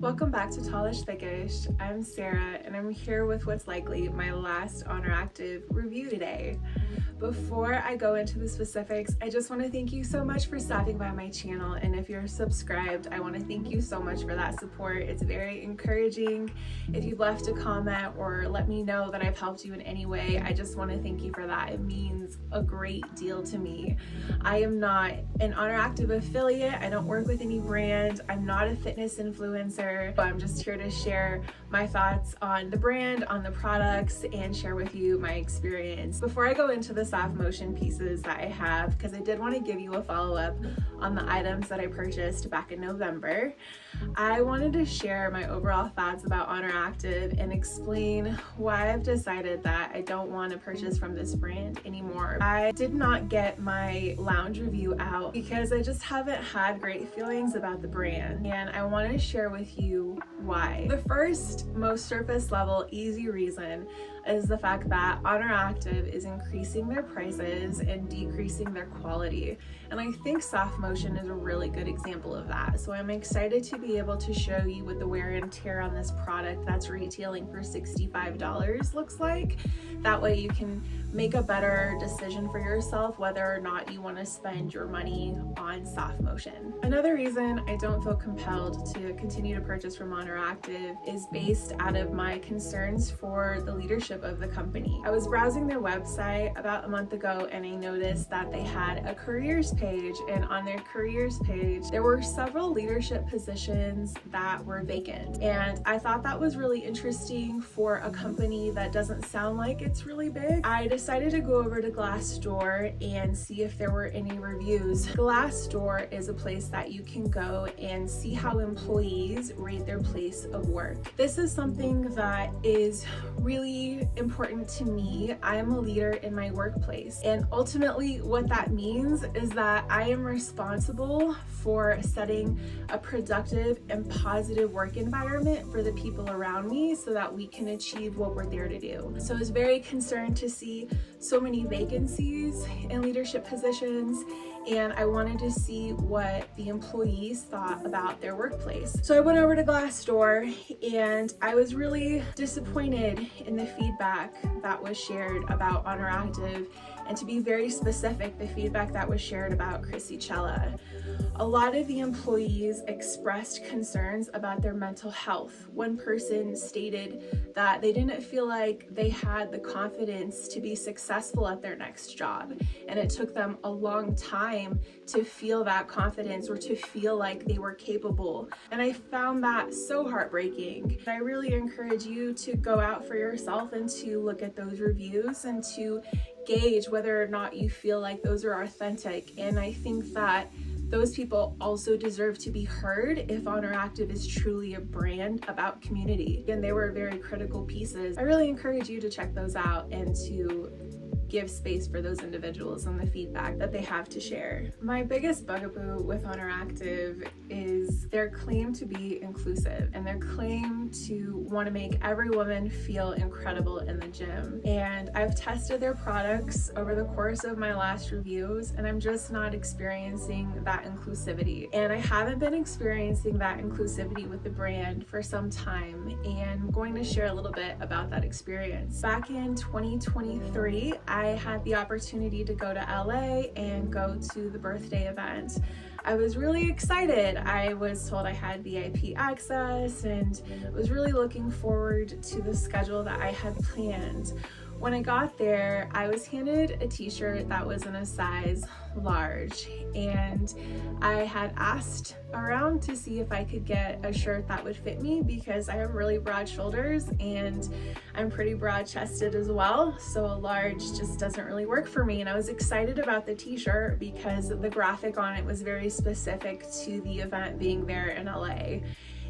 Welcome back to Tallish Thickish. I'm Sarah and I'm here with what's likely my last Oner Active review today. Before I go into the specifics, I just want to thank you so much for stopping by my channel, and if you're subscribed, I want to thank you so much for that support. It's very encouraging. If you've left a comment or let me know that I've helped you in any way, I just want to thank you for that. It means a great deal to me. I am not an Oner Active affiliate. I don't work with any brand. I'm not a fitness influencer. I'm just here to share my thoughts on the brand, on the products, and share with you my experience. Before I go into the soft motion pieces that I have, because I did want to give you a follow-up on the items that I purchased back in November, I wanted to share my overall thoughts about Oner Active and explain why I've decided that I don't want to purchase from this brand anymore. I did not get my lounge review out because I just haven't had great feelings about the brand, and I want to share with you why. The first, most surface level, easy reason is the fact that Oner Active is increasing their prices and decreasing their quality. And I think soft motion is a really good example of that. So I'm excited to be able to show you what the wear and tear on this product that's retailing for $65 looks like. That way you can make a better decision for yourself whether or not you want to spend your money on soft motion. Another reason I don't feel compelled to continue to purchase from Oner Active is based out of my concerns for the leadership of the company. I was browsing their website about a month ago and I noticed that they had a careers page, and on their careers page there were several leadership positions that were vacant, and I thought that was really interesting for a company that doesn't sound like it's really big. I decided to go over to Glassdoor and see if there were any reviews. Glassdoor is a place that you can go and see how employees rate their place of work. This is something that is really important to me. I am a leader in my workplace, and ultimately what that means is that I am responsible for setting a productive and positive work environment for the people around me so that we can achieve what we're there to do. So I was very concerned to see so many vacancies in leadership positions, and I wanted to see what the employees thought about their workplace. So I went over to Glassdoor and I was really disappointed in the feedback that was shared about Oner Active, and to be very specific, the feedback that was shared about Chrissy Cella. A lot of the employees expressed concerns about their mental health. One person stated that they didn't feel like they had the confidence to be successful at their next job, and it took them a long time to feel that confidence or to feel like they were capable. And I found that so heartbreaking. I really encourage you to go out for yourself and to look at those reviews and to gauge whether or not you feel like those are authentic. And I think that those people also deserve to be heard if Oner Active is truly a brand about community. And they were very critical pieces. I really encourage you to check those out and to give space for those individuals and the feedback that they have to share. My biggest bugaboo with Oner Active is their claim to be inclusive and their claim to want to make every woman feel incredible in the gym. And I've tested their products over the course of my last reviews, and I'm just not experiencing that inclusivity. And I haven't been experiencing that inclusivity with the brand for some time, and I'm going to share a little bit about that experience. Back in 2023, I had the opportunity to go to LA and go to the birthday event. I was really excited. I was told I had VIP access and was really looking forward to the schedule that I had planned. When I got there, I was handed a t-shirt that was in a size large, and I had asked around to see if I could get a shirt that would fit me because I have really broad shoulders and I'm pretty broad chested as well, so a large just doesn't really work for me. And I was excited about the t-shirt because the graphic on it was very specific to the event being there in LA.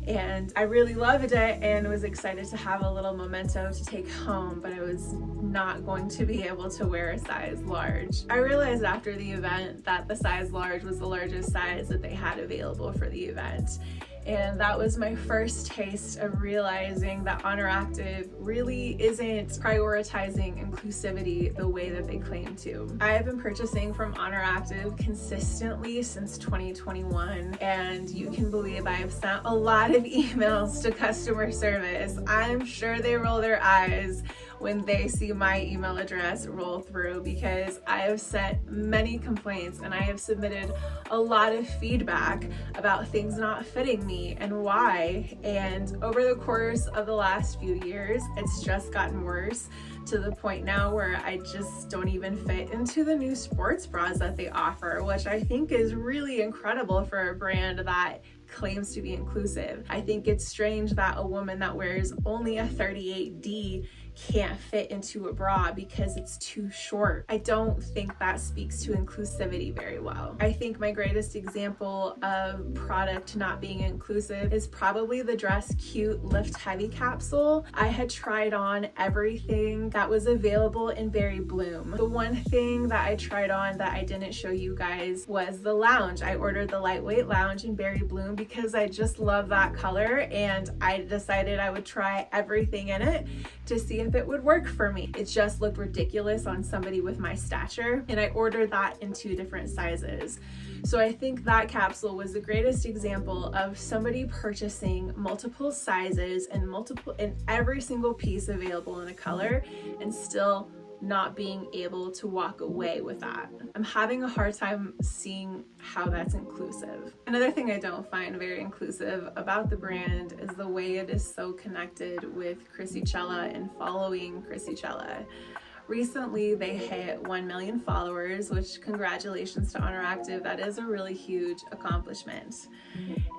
And I really loved it and was excited to have a little memento to take home, but I was not going to be able to wear a size large. I realized after the event that the size large was the largest size that they had available for the event. And that was my first taste of realizing that Oner Active really isn't prioritizing inclusivity the way that they claim to. I have been purchasing from Oner Active consistently since 2021, and you can believe I have sent a lot of emails to customer service. I'm sure they roll their eyes when they see my email address roll through, because I have sent many complaints and I have submitted a lot of feedback about things not fitting me and why. And over the course of the last few years, it's just gotten worse, to the point now where I just don't even fit into the new sports bras that they offer, which I think is really incredible for a brand that claims to be inclusive. I think it's strange that a woman that wears only a 38D can't fit into a bra because it's too short. I don't think that speaks to inclusivity very well. I think my greatest example of product not being inclusive is probably the Dress Cute Lift Heavy capsule. I had tried on everything that was available in Berry Bloom. The one thing that I tried on that I didn't show you guys was the lounge. I ordered the lightweight lounge in Berry Bloom because I just love that color, and I decided I would try everything in it to see if it would work for me. It just looked ridiculous on somebody with my stature, and I ordered that in 2 different sizes. So I think that capsule was the greatest example of somebody purchasing multiple sizes and every single piece available in a color and still not being able to walk away with that. I'm having a hard time seeing how that's inclusive. Another thing I don't find very inclusive about the brand is the way it is so connected with Chrissy Cella and following Chrissy Cella. Recently, they hit 1 million followers, which, congratulations to Oner Active. That is a really huge accomplishment.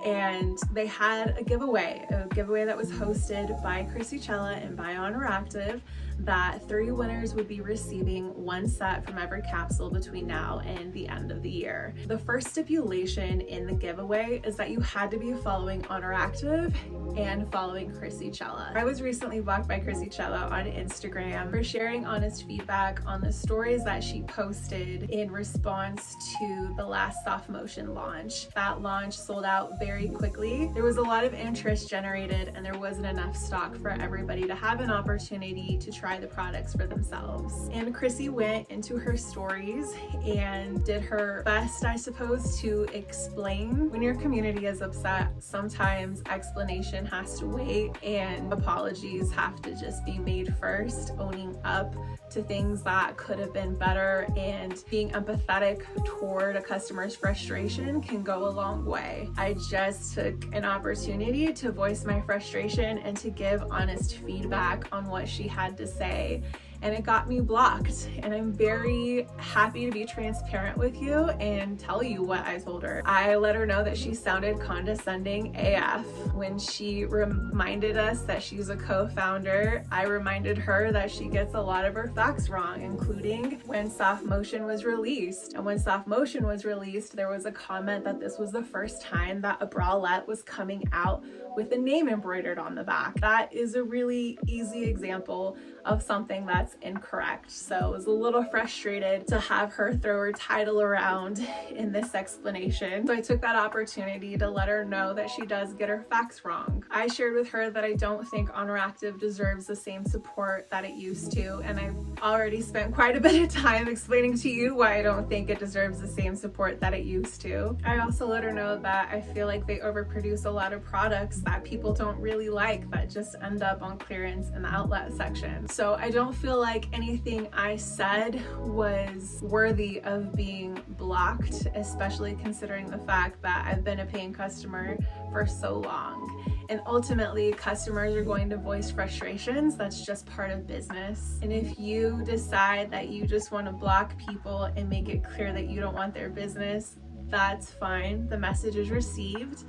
And they had a giveaway that was hosted by Chrissy Cella and by Oner Active, that 3 winners would be receiving 1 set from every capsule between now and the end of the year. The first stipulation in the giveaway is that you had to be following Oner Active and following Chrissy Cella. I was recently blocked by Chrissy Cella on Instagram for sharing honest feedback on the stories that she posted in response to the last soft motion launch. That launch sold out very quickly. There was a lot of interest generated, and there wasn't enough stock for everybody to have an opportunity to try the products for themselves. And Chrissy went into her stories and did her best, I suppose, to explain. When your community is upset, sometimes explanation has to wait and apologies have to just be made first. Owning up to things that could have been better and being empathetic toward a customer's frustration can go a long way. I just took an opportunity to voice my frustration and to give honest feedback on what she had to say, and it got me blocked. And I'm very happy to be transparent with you and tell you what I told her. I let her know that she sounded condescending AF. When she reminded us that she's a co-founder, I reminded her that she gets a lot of her facts wrong, including when soft motion was released. And when soft motion was released, there was a comment that this was the first time that a bralette was coming out with a name embroidered on the back. That is a really easy example of something that's incorrect. So I was a little frustrated to have her throw her title around in this explanation. So I took that opportunity to let her know that she does get her facts wrong. I shared with her that I don't think Oner Active deserves the same support that it used to, and I've already spent quite a bit of time explaining to you why I don't think it deserves the same support that it used to. I also let her know that I feel like they overproduce a lot of products that people don't really like that just end up on clearance in the outlet section. So I don't feel like anything I said was worthy of being blocked, especially considering the fact that I've been a paying customer for so long. And ultimately, customers are going to voice frustrations. That's just part of business. And if you decide that you just want to block people and make it clear that you don't want their business, that's fine. The message is received.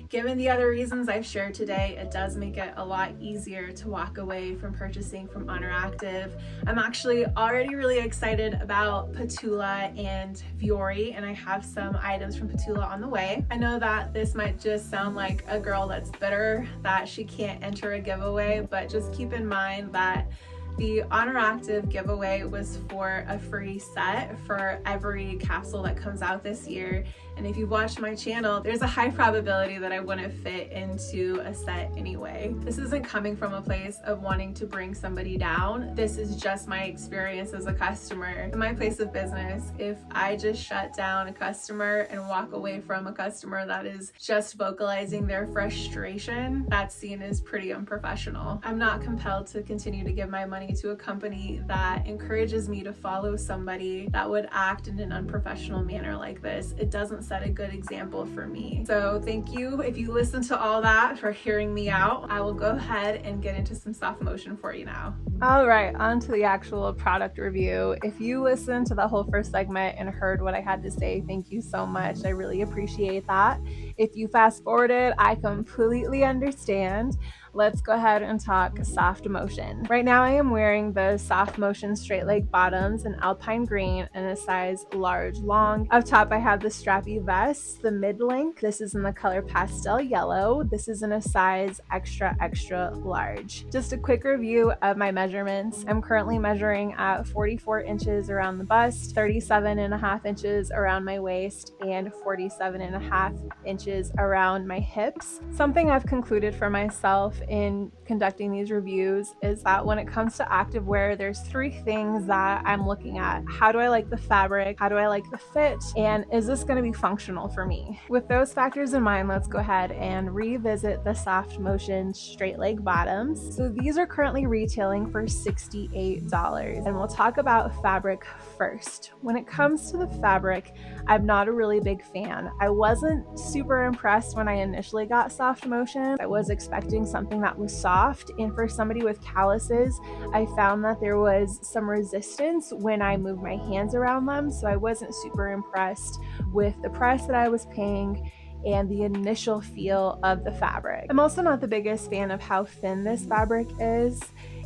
Given the other reasons I've shared today, it does make it a lot easier to walk away from purchasing from Oner Active. I'm actually already really excited about Petula and Fiori, and I have some items from Petula on the way. I know that this might just sound like a girl that's bitter that she can't enter a giveaway, but just keep in mind that the Oner Active giveaway was for a free set for every capsule that comes out this year. And if you've watched my channel, there's a high probability that I wouldn't fit into a set anyway. This isn't coming from a place of wanting to bring somebody down. This is just my experience as a customer. In my place of business, if I just shut down a customer and walk away from a customer that is just vocalizing their frustration, that's seen as pretty unprofessional. I'm not compelled to continue to give my money to a company that encourages me to follow somebody that would act in an unprofessional manner like this. It doesn't set a good example for me. So thank you, if you listen to all that, for hearing me out. I will go ahead and get into some soft motion for you now. All right, on to the actual product review. If you listened to the whole first segment and heard what I had to say, thank you so much. I really appreciate that. If you fast forwarded, I completely understand. Let's go ahead and talk soft motion. Right now I am wearing the soft motion straight leg bottoms in alpine green and a size large long. Up top I have the strappy vest, the mid length. This is in the color pastel yellow. This is in a size extra large. Just a quick review of my measurements. I'm currently measuring at 44 inches around the bust, 37.5 inches around my waist, and 47.5 inches around my hips. Something I've concluded for myself in conducting these reviews is that when it comes to activewear, there's three things that I'm looking at. How do I like the fabric? How do I like the fit? And is this going to be functional for me? With those factors in mind, let's go ahead and revisit the soft motion straight leg bottoms. So these are currently retailing for $68, and we'll talk about fabric first. When it comes to the fabric, I'm not a really big fan. I wasn't super impressed when I initially got soft motion. I was expecting something that was soft, and for somebody with calluses, I found that there was some resistance when I moved my hands around them, so I wasn't super impressed with the price that I was paying and the initial feel of the fabric. I'm also not the biggest fan of how thin this fabric is.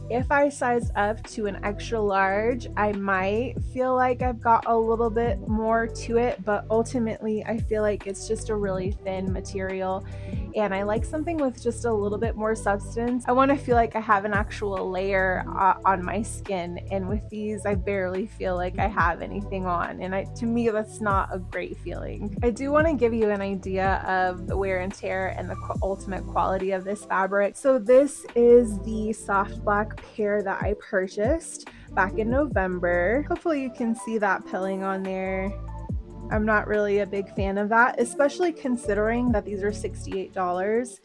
If I size up to an extra large, I might feel like I've got a little bit more to it, but ultimately I feel like it's just a really thin material, and I like something with just a little bit more substance. I want to feel like I have an actual layer on my skin, and with these I barely feel like I have anything on, and to me that's not a great feeling. I do want to give you an idea of the wear and tear and the ultimate quality of this fabric. So this is the soft black pair that I purchased back in November. Hopefully you can see that pilling on there. I'm not really a big fan of that, especially considering that these are $68.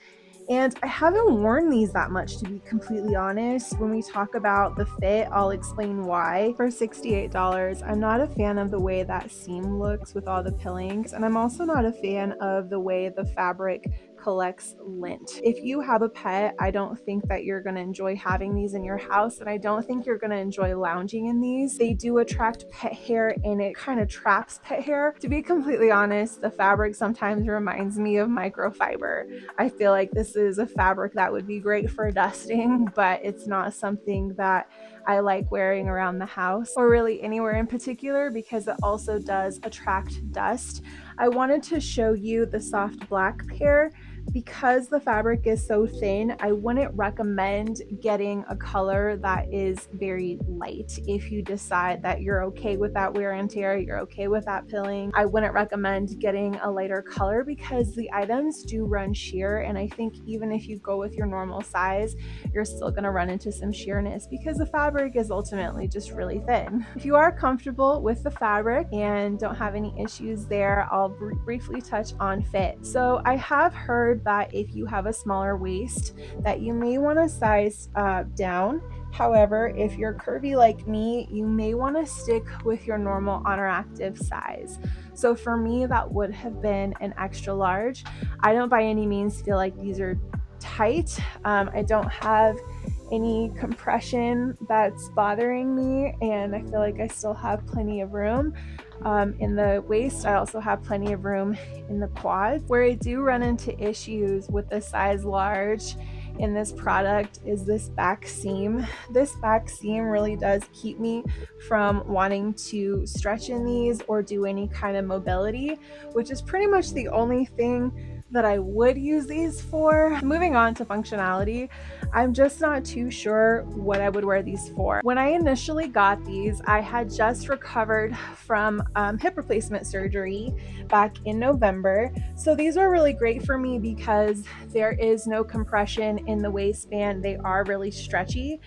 And I haven't worn these that much, to be completely honest. When we talk about the fit, I'll explain why. For $68, I'm not a fan of the way that seam looks with all the pillings, and I'm also not a fan of the way the fabric collects lint. If you have a pet, I don't think that you're going to enjoy having these in your house, and I don't think you're going to enjoy lounging in these. They do attract pet hair, and it kind of traps pet hair. To be completely honest, the fabric sometimes reminds me of microfiber. I feel like this is a fabric that would be great for dusting, but it's not something that I like wearing around the house or really anywhere in particular, because it also does attract dust. I wanted to show you the soft black pair. Because the fabric is so thin, I wouldn't recommend getting a color that is very light. If you decide that you're okay with that wear and tear, you're okay with that pilling, I wouldn't recommend getting a lighter color because the items do run sheer, and I think even if you go with your normal size, you're still going to run into some sheerness because the fabric is ultimately just really thin. If you are comfortable with the fabric and don't have any issues there, I'll briefly touch on fit. So I have heard that if you have a smaller waist that you may want to size down. However, if you're curvy like me, you may want to stick with your normal Oner Active size. So for me, that would have been an extra large. I don't by any means feel like these are tight. I don't have any compression that's bothering me, and I feel like I still have plenty of room. In the waist, I also have plenty of room in the quads. Where I do run into issues with the size large in this product is this back seam. This back seam really does keep me from wanting to stretch in these or do any kind of mobility, which is pretty much the only thing that I would use these for. Moving on to functionality, I'm just not too sure what I would wear these for. When I initially got these, I had just recovered from hip replacement surgery back in November. So these were really great for me because there is no compression in the waistband. They are really stretchy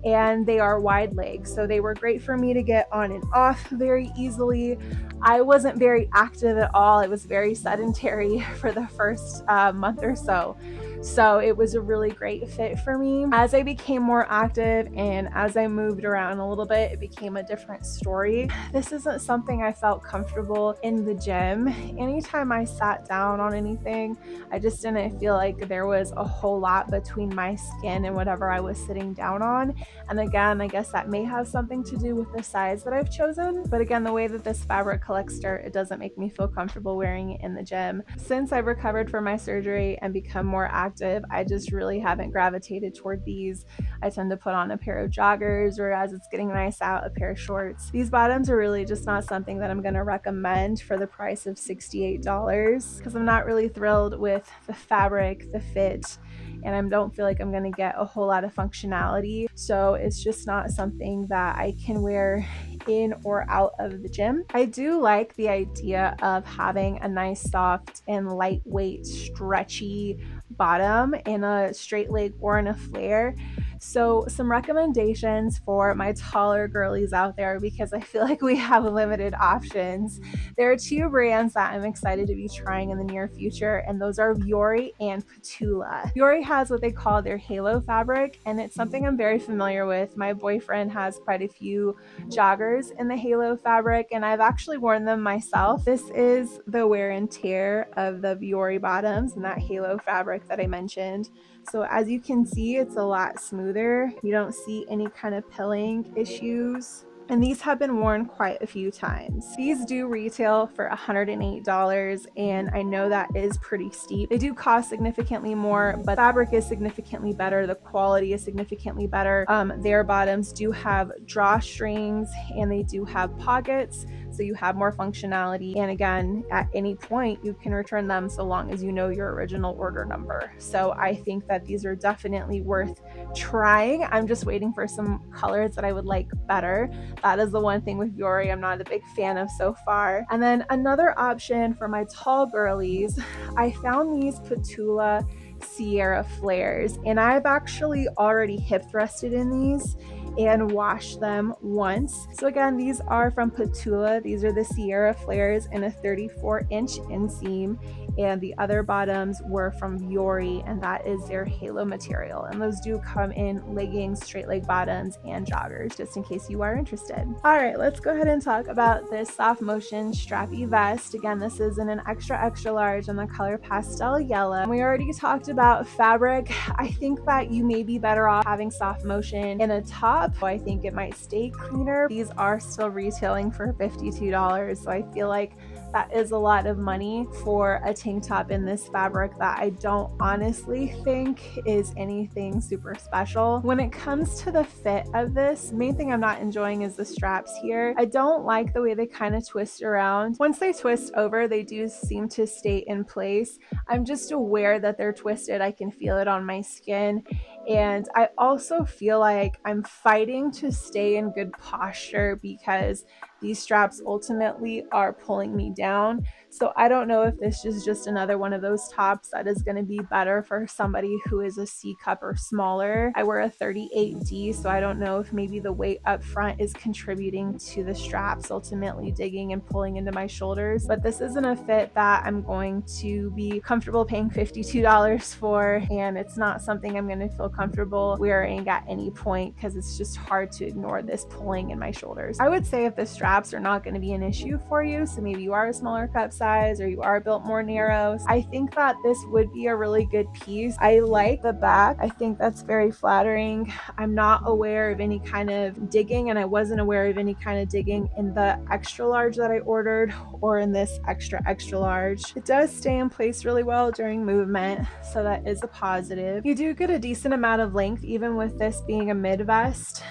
and they are wide legs. So they were great for me to get on and off very easily. I wasn't very active at all. It was very sedentary for the first month or so. So it was a really great fit for me. As I became more active and as I moved around a little bit, it became a different story. This isn't something I felt comfortable in the gym. Anytime I sat down on anything, I just didn't feel like there was a whole lot between my skin and whatever I was sitting down on. And again, I guess that may have something to do with the size that I've chosen. But again, the way that this fabric collects dirt, it doesn't make me feel comfortable wearing it in the gym. Since I've recovered from my surgery and become more active, I just really haven't gravitated toward these. I tend to put on a pair of joggers, or as it's getting nice out, a pair of shorts. These bottoms are really just not something that I'm going to recommend for the price of $68 because I'm not really thrilled with the fabric, the fit, and I don't feel like I'm going to get a whole lot of functionality. So it's just not something that I can wear in or out of the gym. I do like the idea of having a nice, soft, and lightweight, stretchy bottom in a straight leg or in a flare. So some recommendations for my taller girlies out there, because I feel like we have limited options. There are two brands that I'm excited to be trying in the near future, and those are Vuori and Petula. Vuori has what they call their halo fabric, and it's something I'm very familiar with. My boyfriend has quite a few joggers in the halo fabric, and I've actually worn them myself. This is the wear and tear of the Vuori bottoms and that halo fabric that I mentioned. So as you can see, it's a lot smoother. You don't see any kind of pilling issues. And these have been worn quite a few times. These do retail for $108, and I know that is pretty steep. They do cost significantly more, but fabric is significantly better. The quality is significantly better. Their bottoms do have drawstrings and they do have pockets, so you have more functionality. And again, at any point, you can return them so long as you know your original order number. So I think that these are definitely worth trying. I'm just waiting for some colors that I would like better. That is the one thing with Vuori I'm not a big fan of so far. And then another option for my tall girlies, I found these Petula Sierra flares, and I've actually already hip thrusted in these and washed them once. So again, these are from Petula. These are the Sierra flares in a 34-inch inseam, and the other bottoms were from Vuori, and that is their halo material. And those do come in leggings, straight leg bottoms, and joggers, just in case you are interested. All right, let's go ahead and talk about this soft motion strappy vest. Again, this is in an extra large in the color pastel yellow. And we already talked about fabric. I think that you may be better off having soft motion in a top. I think it might stay cleaner. These are still retailing for $52, so I feel like that is a lot of money for a tank top in this fabric that I don't honestly think is anything super special. When it comes to the fit of this, the main thing I'm not enjoying is the straps here. I don't like the way they kind of twist around. Once they twist over, they do seem to stay in place. I'm just aware that they're twisted. I can feel it on my skin. And I also feel like I'm fighting to stay in good posture because these straps ultimately are pulling me down. So I don't know if this is just another one of those tops that is going to be better for somebody who is a C cup or smaller. I wear a 38D, so I don't know if maybe the weight up front is contributing to the straps ultimately digging and pulling into my shoulders. But this isn't a fit that I'm going to be comfortable paying $52 for, and it's not something I'm going to feel comfortable wearing at any point because it's just hard to ignore this pulling in my shoulders. I would say if the straps are not going to be an issue for you, so maybe you are a smaller cup size or you are built more narrow, I think that this would be a really good piece. I like the back. I think that's very flattering. I'm not aware of any kind of digging, and I wasn't aware of any kind of digging in the extra large that I ordered or in this extra large. It does stay in place really well during movement, so that is a positive. You do get a decent amount of length even with this being a mid vest.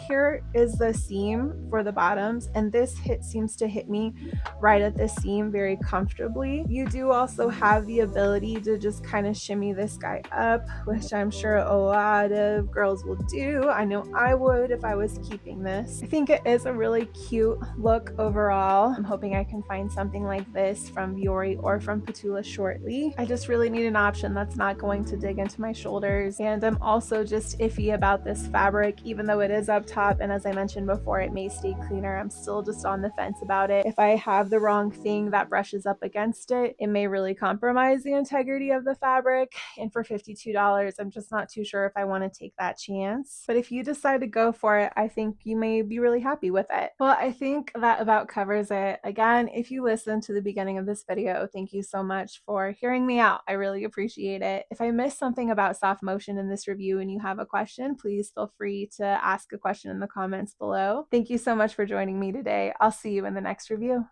Here is the seam for the bottoms, and and this seems to hit me right at the seam very comfortably. You do also have the ability to just kind of shimmy this guy up, which I'm sure a lot of girls will do. I know I would if I was keeping this. I think it is a really cute look overall. I'm hoping I can find something like this from Vuori or from Petula shortly. I just really need an option that's not going to dig into my shoulders, and I'm also just iffy about this fabric. Even though it is up top, and as I mentioned before, it may stay cleaner, I'm still just on the fence about it. If I have the wrong thing that brushes up against it, it may really compromise the integrity of the fabric, and for $52, I'm just not too sure if I want to take that chance. But if you decide to go for it, I think you may be really happy with it. Well, I think that about covers it. Again, if you listened to the beginning of this video, thank you so much for hearing me out. I really appreciate it. If I missed something about soft motion in this review and you have a question, please feel free to ask a question in the comments below. Thank you so much for joining me today. I'll see you in the next review.